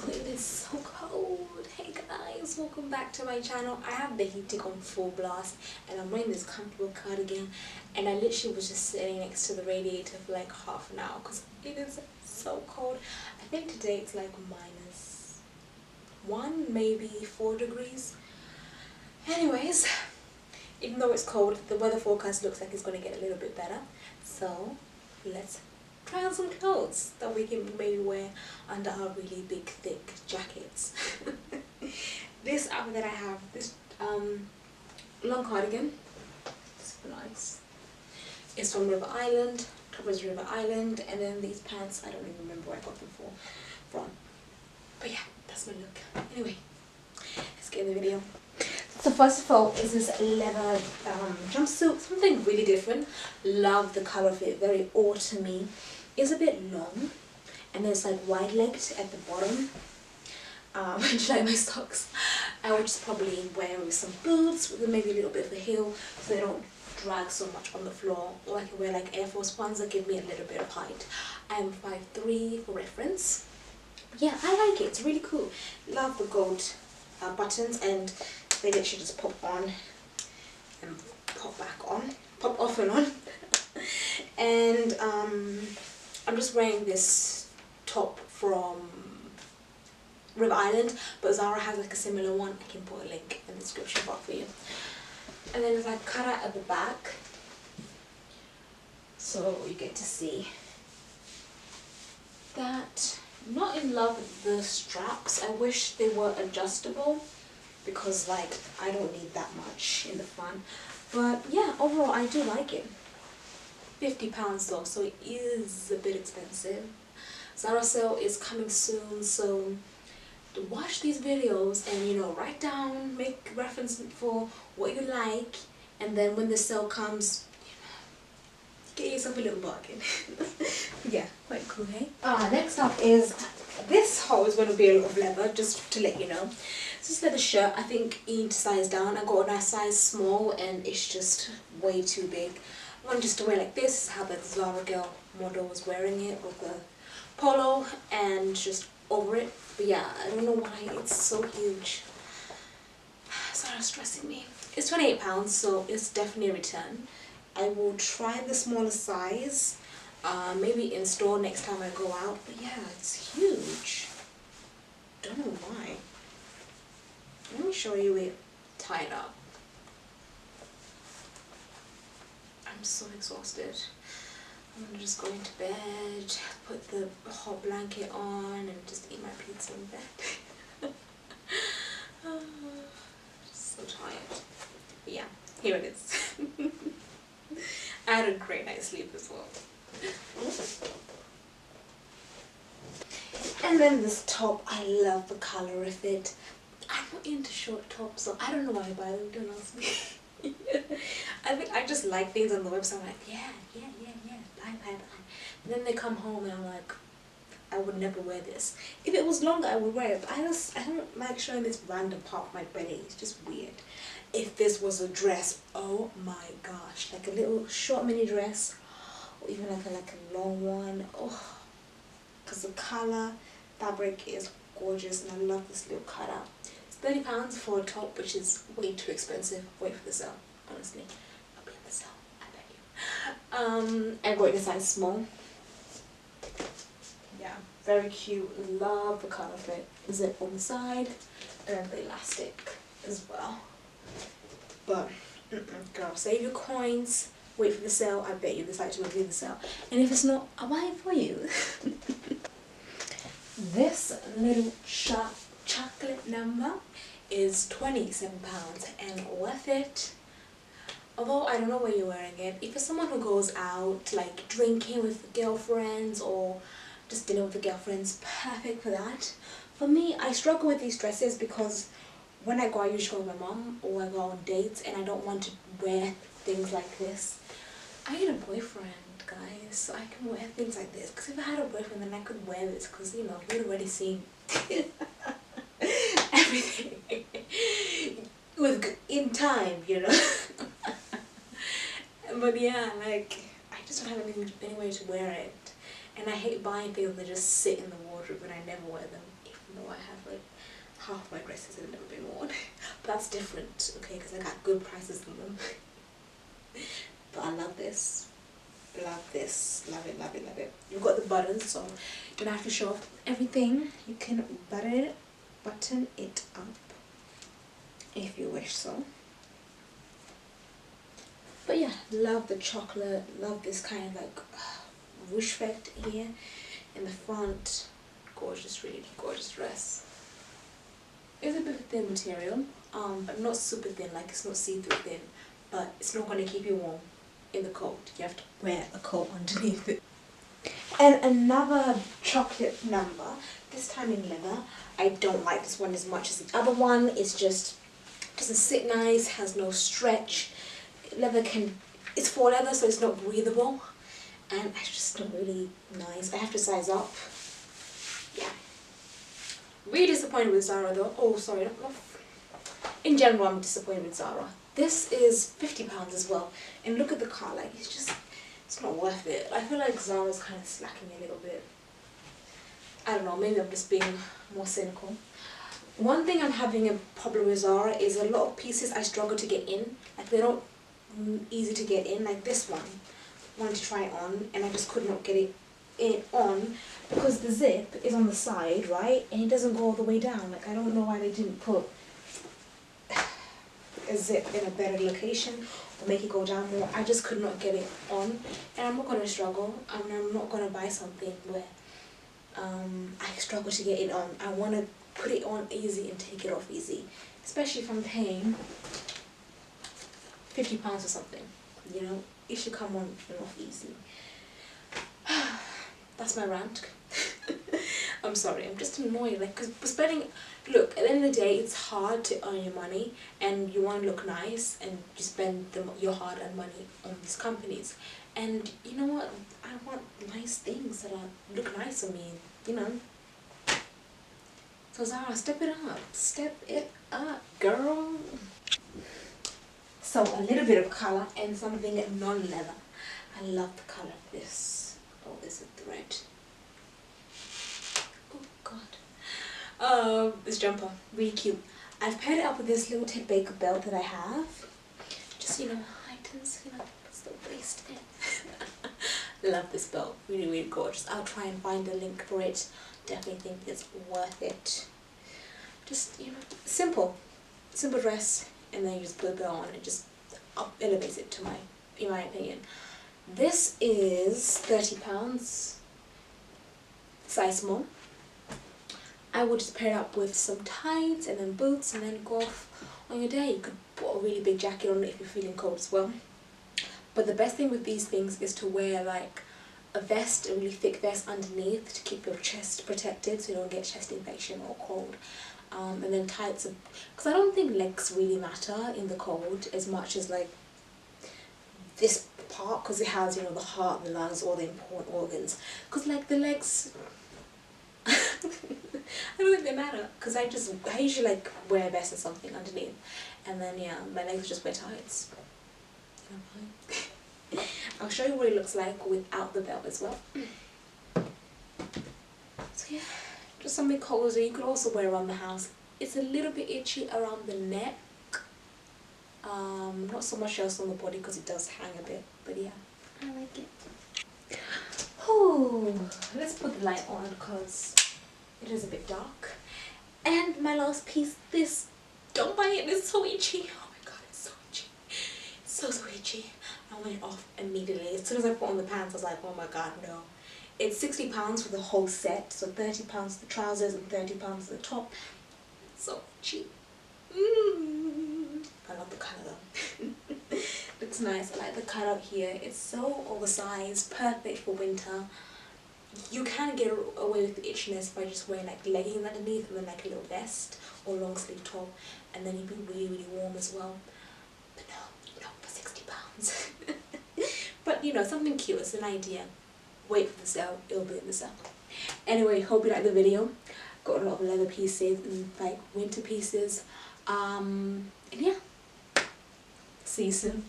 It is so cold. Hey guys, welcome back to my channel. I have the heating on full blast and I'm wearing this comfortable cardigan, and I literally was just sitting next to the radiator for like half an hour because it is so cold. I think today it's like -1, maybe 4 degrees. Anyways, even though it's cold, the weather forecast looks like it's going to get a little bit better. So let's try on some clothes that we can maybe wear under our really big thick jackets. This outfit that I have, this long cardigan, super nice. It's from River Island, top is River Island, and then these pants, I don't even remember where I got them from. But yeah, that's my look. Anyway, let's get in the video. So first of all is this leather jumpsuit, something really different. Love the colour of it, very autumny. It's a bit long, and there's like wide-legged at the bottom. Just like my socks. I would just probably wear with some boots with maybe a little bit of a heel so they don't drag so much on the floor. Or I can wear like Air Force Ones that give me a little bit of height. I am 5'3" for reference. But yeah, I like it. It's really cool. Love the gold buttons, and they literally just pop on and pop back on, pop off and on. And I'm just wearing this top from River Island, but Zara has like a similar one. I can put a link in the description box for you. And then it's like cut out at the back, so you get to see that. I'm not in love with the straps. I wish they were adjustable, because like I don't need that much in the front. But yeah, overall I do like it. £50 though, so it is a bit expensive. Zara sale is coming soon, so watch these videos and, you know, write down, make reference for what you like, and then when the sale comes, you know, get yourself a little bargain. Yeah, quite cool, hey? Next up is, this haul is going to be a lot of leather, just to let you know. This leather shirt, I think each size down. I got a nice size small and it's just way too big. I want just to wear like this. This is how the Zara girl model was wearing it, with the polo and just over it. But yeah, I don't know why it's so huge. Zara's stressing me. It's £28, so it's definitely a return. I will try the smaller size, maybe in store next time I go out. But yeah, it's huge. Don't know why. Let me show you it tied up. I'm so exhausted. I'm gonna just go into bed, put the hot blanket on, and just eat my pizza in bed. Just so tired. But yeah, here it is. I had a great night's sleep as well. And then this top, I love the colour of it. I'm not into short tops, so I don't know why I buy them, don't ask me. I think I just like things on the website. I'm like, yeah, buy. And then they come home and I'm like, I would never wear this. If it was longer, I would wear it, but I don't like showing this random part of my belly. It's just weird. If this was a dress, oh my gosh, like a little short mini dress, or even like a long one. Oh, because the color, fabric is gorgeous, and I love this little cutout. It's £30 for a top, which is way too expensive. Wait for the sale, honestly. I'll be in the sale, I bet you. I got it in a size small. Yeah, very cute. Love the colour of it. The zip on the side, and the elastic as well. But girl, save your coins. Wait for the sale. I bet you this item will be in the sale. And if it's not, I'll buy it for you. This little chocolate number is £27 and worth it. Although I don't know where you're wearing it. If you're someone who goes out like drinking with girlfriends or just dinner with the girlfriends, perfect for that. For me, I struggle with these dresses because when I go, I usually go with my mom or I go on dates, and I don't want to wear things like this. I need a boyfriend, guys, so I can wear things like this. Because if I had a boyfriend, then I could wear this, because, you know, you'd already seen everything in time, you know. But yeah, like, I just don't have anywhere to wear it. And I hate buying things that just sit in the wardrobe and I never wear them, even though I half my dresses have never been worn. But that's different, okay, because I got good prices on them. But I love this. Love this. Love it, love it, love it. You've got the buttons, so you don't have to show off everything. You can button it up if you wish so. But yeah, love the chocolate. Love this kind of like ruche effect here in the front. Gorgeous, really gorgeous dress. It's a bit of thin material, but not super thin, like it's not see-through thin, but it's not going to keep you warm in the cold. You have to wear a coat underneath it. And another chocolate number, this time in leather. I don't like this one as much as the other one. It's just doesn't sit nice, has no stretch. Leather it's faux leather, so it's not breathable, and it's just not really nice. I have to size up. Yeah. Really disappointed with Zara though. Oh, sorry. In general, I'm disappointed with Zara. This is £50 as well, and look at the car. Like it's not worth it. I feel like Zara's kind of slacking a little bit. I don't know. Maybe I'm just being more cynical. One thing I'm having a problem with Zara is a lot of pieces I struggle to get in. Like they're not easy to get in. Like this one, I wanted to try it on, and I just could not get it on because the zip is on the side, right, and it doesn't go all the way down. Like I don't know why they didn't put a zip in a better location or make it go down more. I just could not get it on, and I'm not going to struggle. I mean, I'm not going to buy something where I struggle to get it on. I want to put it on easy and take it off easy, especially if I'm paying £50 or something. You know, it should come on and off easy. That's my rant. I'm sorry, I'm just annoyed, like, because spending, look, at the end of the day, it's hard to earn your money, and you want to look nice, and you spend your hard-earned money on these companies, and you know what, I want nice things that look nice on me, you know. So Zara, step it up, girl. So a little bit of colour and something non-leather. I love the colour of this. Oh, there's a thread. Oh god. This jumper, really cute. I've paired it up with this little Ted Baker belt that I have. Just, you know, heightens, you know, it's the waist in. Love this belt, really, really gorgeous. I'll try and find a link for it. Definitely think it's worth it. Just, you know, simple dress, and then you just put a belt on and just elevates it to in my opinion. This is £30, size small. I would just pair it up with some tights and then boots and then go off on your day. You could put a really big jacket on it if you're feeling cold as well. But the best thing with these things is to wear like a vest, a really thick vest underneath to keep your chest protected so you don't get chest infection or cold. And then tights, because I don't think legs really matter in the cold as much as like this part, because it has, you know, the heart, the lungs, all the important organs. Because like the legs, I don't think they matter, because I usually like wear a vest or something underneath, and then yeah, my legs just wear tights. I'll show you what it looks like without the belt as well. So yeah, just something cozy. You could also wear around the house. It's a little bit itchy around the neck. Not so much else on the body because it does hang a bit, but yeah, I like it. Oh, let's put the light on because it is a bit dark. And my last piece, this, don't buy it, it's so itchy. Oh my god, it's so itchy. It's so itchy. I went off immediately. As soon as I put on the pants, I was like, oh my god, no. It's £60 for the whole set, so £30 the trousers and £30 the top. So cheap. I love the colour though. Looks nice. I like the cut out here. It's so oversized, perfect for winter. You can get away with the itchiness by just wearing like leggings underneath and then like a little vest or long sleeve top, and then you'd be really, really warm as well. But no, for £60. But you know, something cute. It's an idea. Wait for the sale. It'll be in the sale. Anyway, hope you liked the video. Got a lot of leather pieces and like winter pieces. And yeah, see you soon.